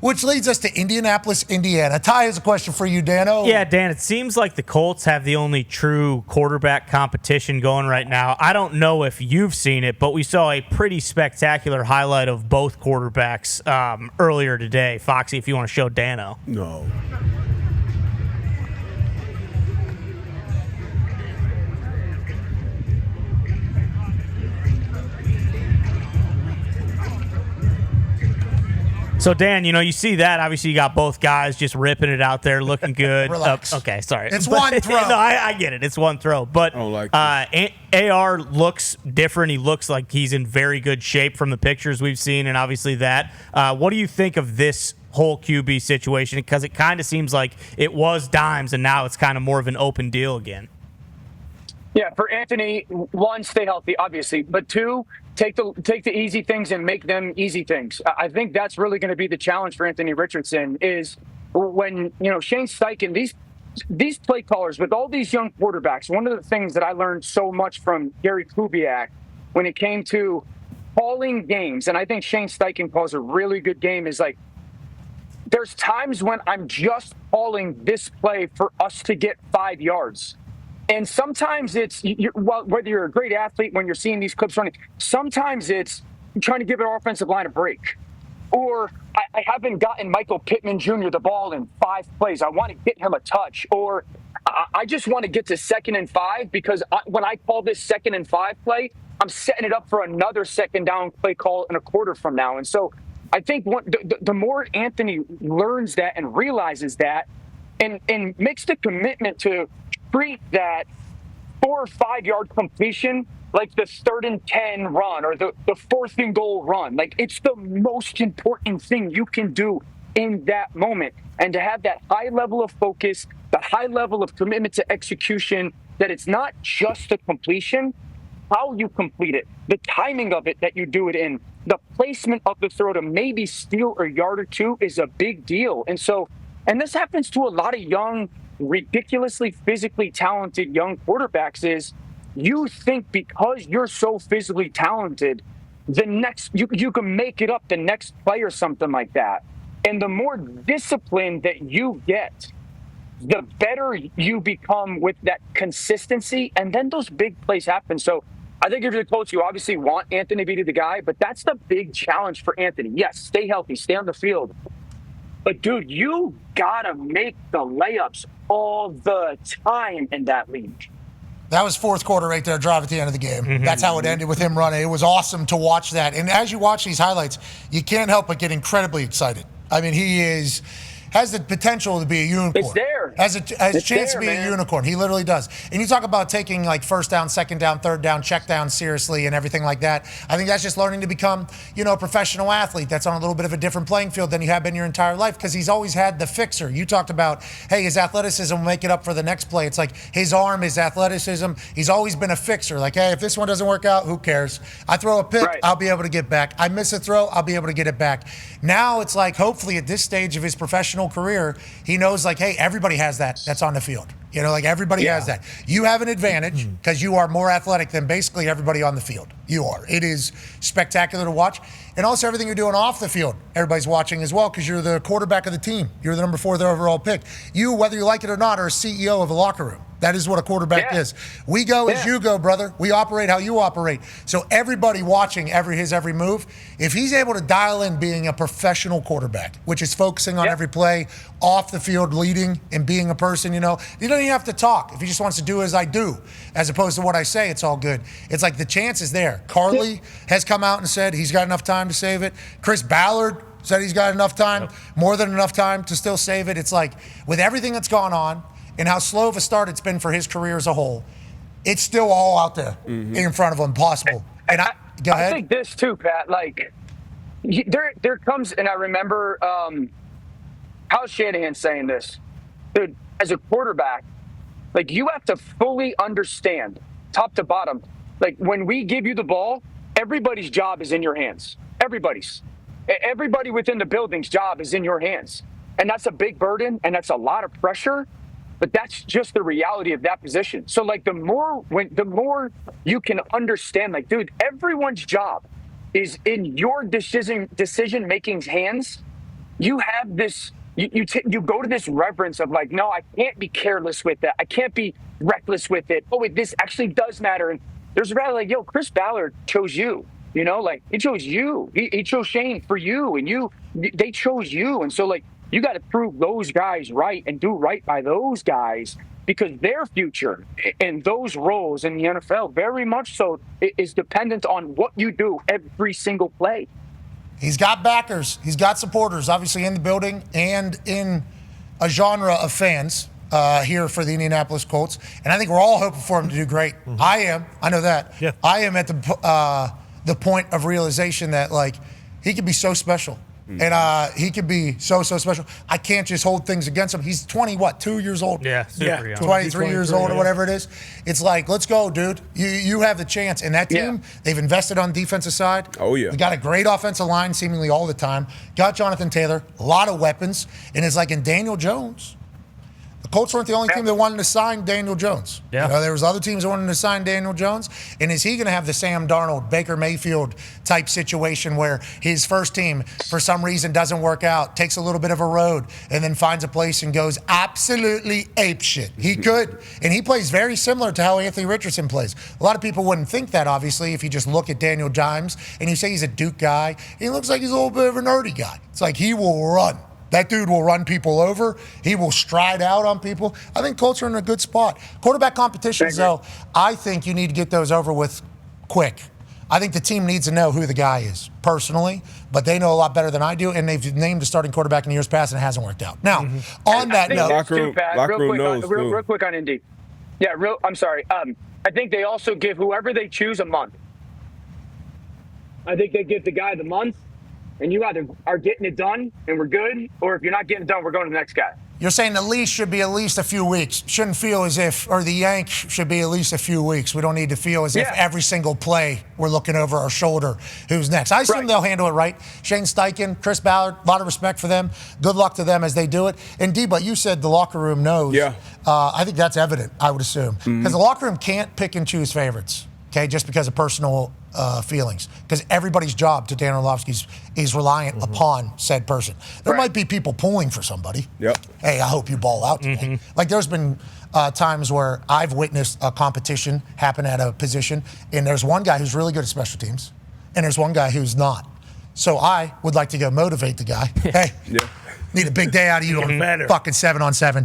which leads us to Indianapolis, Indiana. Ty has a question for you, Dano. Yeah, Dan, it seems like the Colts have the only true quarterback competition going right now. I don't know if you've seen it, but we saw a pretty spectacular highlight of both quarterbacks earlier today. Foxy, if you want to show Dano. No. So, Dan, you see that. Obviously, you got both guys just ripping it out there, looking good. Relax. Okay, sorry. It's one throw. No, I get it. It's one throw. But I don't like AR looks different. He looks like he's in very good shape from the pictures we've seen, and obviously that. What do you think of this whole QB situation? Because it kind of seems like it was dimes, and now it's kind of more of an open deal again. Yeah, for Anthony, one, stay healthy, obviously, but two, take the easy things and make them easy things. I think that's really going to be the challenge for Anthony Richardson is when, Shane Steichen, these play callers with all these young quarterbacks, one of the things that I learned so much from Gary Kubiak when it came to calling games, and I think Shane Steichen calls a really good game, is like, there's times when I'm just calling this play for us to get 5 yards. And sometimes it's, whether you're a great athlete, when you're seeing these clips running, sometimes it's trying to give an offensive line a break. Or I haven't gotten Michael Pittman Jr. the ball in 5 plays. I want to get him a touch. Or I just want to get to 2nd and 5 because when I call this 2nd and 5 play, I'm setting it up for another 2nd down play call in a quarter from now. And so I think the more Anthony learns that and realizes that and makes the commitment to treat that 4 or 5 yard completion like the 3rd and 10 run or the 4th and goal run. Like, it's the most important thing you can do in that moment. And to have that high level of focus, the high level of commitment to execution, that it's not just the completion, how you complete it, the timing of it that you do it in, the placement of the throw to maybe steal a yard or two is a big deal. And so, and this happens to a lot of young, ridiculously physically talented young quarterbacks, is you think because you're so physically talented, the next you can make it up the next play or something like that. And the more discipline that you get, the better you become with that consistency, and then those big plays happen. So I think if you're the Colts, you obviously want Anthony to be the guy, but that's the big challenge for Anthony. Yes, stay healthy, stay on the field. But, dude, you got to make the layups all the time in that league. That was 4th quarter right there, drive at the end of the game. Mm-hmm. That's how it ended with him running. It was awesome to watch that. And as you watch these highlights, you can't help but get incredibly excited. I mean, he has the potential to be a unicorn. It's there. Has a chance to be a unicorn. He literally does. And you talk about taking like 1st down, 2nd down, 3rd down, check down seriously and everything like that. I think that's just learning to become, a professional athlete that's on a little bit of a different playing field than you have been your entire life, because he's always had the fixer. You talked about, hey, his athleticism will make it up for the next play. It's like his arm, his athleticism. He's always been a fixer. Like, hey, if this one doesn't work out, who cares? I throw a pick, right, I'll be able to get back. I miss a throw, I'll be able to get it back. Now it's like, hopefully at this stage of his professional career, he knows like, hey, everybody has that's on the field. Everybody has that. You have an advantage because you are more athletic than basically everybody on the field. You are. It is spectacular to watch. And also everything you're doing off the field, everybody's watching as well because you're the quarterback of the team. You're the number 4 overall pick. You, whether you like it or not, are a CEO of a locker room. That is what a quarterback is. We go as you go, brother. We operate how you operate. So everybody watching every move, if he's able to dial in being a professional quarterback, which is focusing on every play, off the field, leading and being a person, he doesn't even have to talk. If he just wants to do as I do, as opposed to what I say, it's all good. It's like the chance is there. Carly has come out and said he's got enough time to save it. Chris Ballard said he's got enough time, more than enough time to still save it. It's like with everything that's gone on, and how slow of a start it's been for his career as a whole, it's still all out there in front of him, possible. And go ahead. I think this too, Pat. Like, there comes, and I remember Kyle Shanahan saying this, dude. As a quarterback, like, you have to fully understand, top to bottom. Like, when we give you the ball, everybody's job is in your hands. Everybody within the building's job is in your hands, and that's a big burden, and that's a lot of pressure. But that's just the reality of that position. So, like, the more you can understand, like, dude, everyone's job is in your decision-making's hands. you have this. You go to this reverence of like, no, I can't be careless with that. I can't be reckless with it. Oh, wait, this actually does matter. And there's rather like, yo, Chris Ballard chose you. You know, like he chose you. He chose Shane for you, and they chose you. And so like you got to prove those guys right and do right by those guys, because their future and those roles in the NFL very much so is dependent on what you do every single play. He's got backers. He's got supporters, obviously, in the building and in a genre of fans here for the Indianapolis Colts. And I think we're all hoping for him to do great. Mm-hmm. I am. I know that. Yeah. I am at the point of realization that, like, he could be so special. And he could be so special. I can't just hold things against him. He's 2 years old. Yeah, super young. 23 years old or whatever it is. It's like, let's go, dude. You have the chance. And that team, they've invested on the defensive side. Oh, yeah. They got a great offensive line seemingly all the time. Got Jonathan Taylor, a lot of weapons. And it's like in Daniel Jones. The Colts weren't the only team that wanted to sign Daniel Jones. Yeah. You know, there was other teams that wanted to sign Daniel Jones. And is he going to have the Sam Darnold, Baker Mayfield type situation where his first team, for some reason, doesn't work out, takes a little bit of a road, and then finds a place and goes absolutely apeshit? He could. And he plays very similar to how Anthony Richardson plays. A lot of people wouldn't think that, obviously, if you just look at Daniel Dimes and you say he's a Duke guy. He looks like he's a little bit of a nerdy guy. It's like he will run. That dude will run people over. He will stride out on people. I think Colts are in a good spot. Quarterback competitions, though, I think you need to get those over with quick. I think the team needs to know who the guy is, personally, but they know a lot better than I do, and they've named a starting quarterback in years past, and it hasn't worked out. Now, on that note. Real quick on Indy. Yeah, I'm sorry. I think they also give whoever they choose a month. I think they give the guy the month. And you either are getting it done and we're good, or if you're not getting it done, we're going to the next guy. You're saying the leash should be at least a few weeks. Shouldn't feel as if, or the yank should be at least a few weeks. We don't need to feel as if every single play we're looking over our shoulder who's next. I assume they'll handle it right. Shane Steichen, Chris Ballard, a lot of respect for them. Good luck to them as they do it. And Deba, you said the locker room knows. Yeah. I think that's evident, I would assume. Because the locker room can't pick and choose favorites, okay, just because of personal feelings, because everybody's job to Dan Orlovsky's is reliant upon said person. There might be people pulling for somebody. Yep. Hey, I hope you ball out today. Like there's been times where I've witnessed a competition happen at a position, and there's one guy who's really good at special teams, and there's one guy who's not. So I would like to go motivate the guy. Hey. Need a big day out of you on fucking 7-on-7.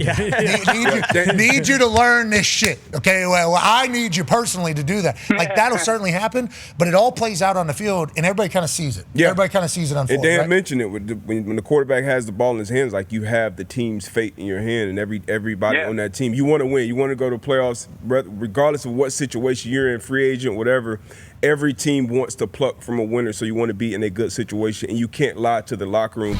Need you to learn this shit. Okay, well, I need you personally to do that. Like that'll certainly happen, but it all plays out on the field, and everybody kind of sees it. Yeah. Everybody kind of sees it unfold. And Dan mentioned it when the quarterback has the ball in his hands, like you have the team's fate in your hand, and everybody on that team. You want to win. You want to go to playoffs, regardless of what situation you're in, free agent, whatever. Every team wants to pluck from a winner, so you want to be in a good situation, and you can't lie to the locker room.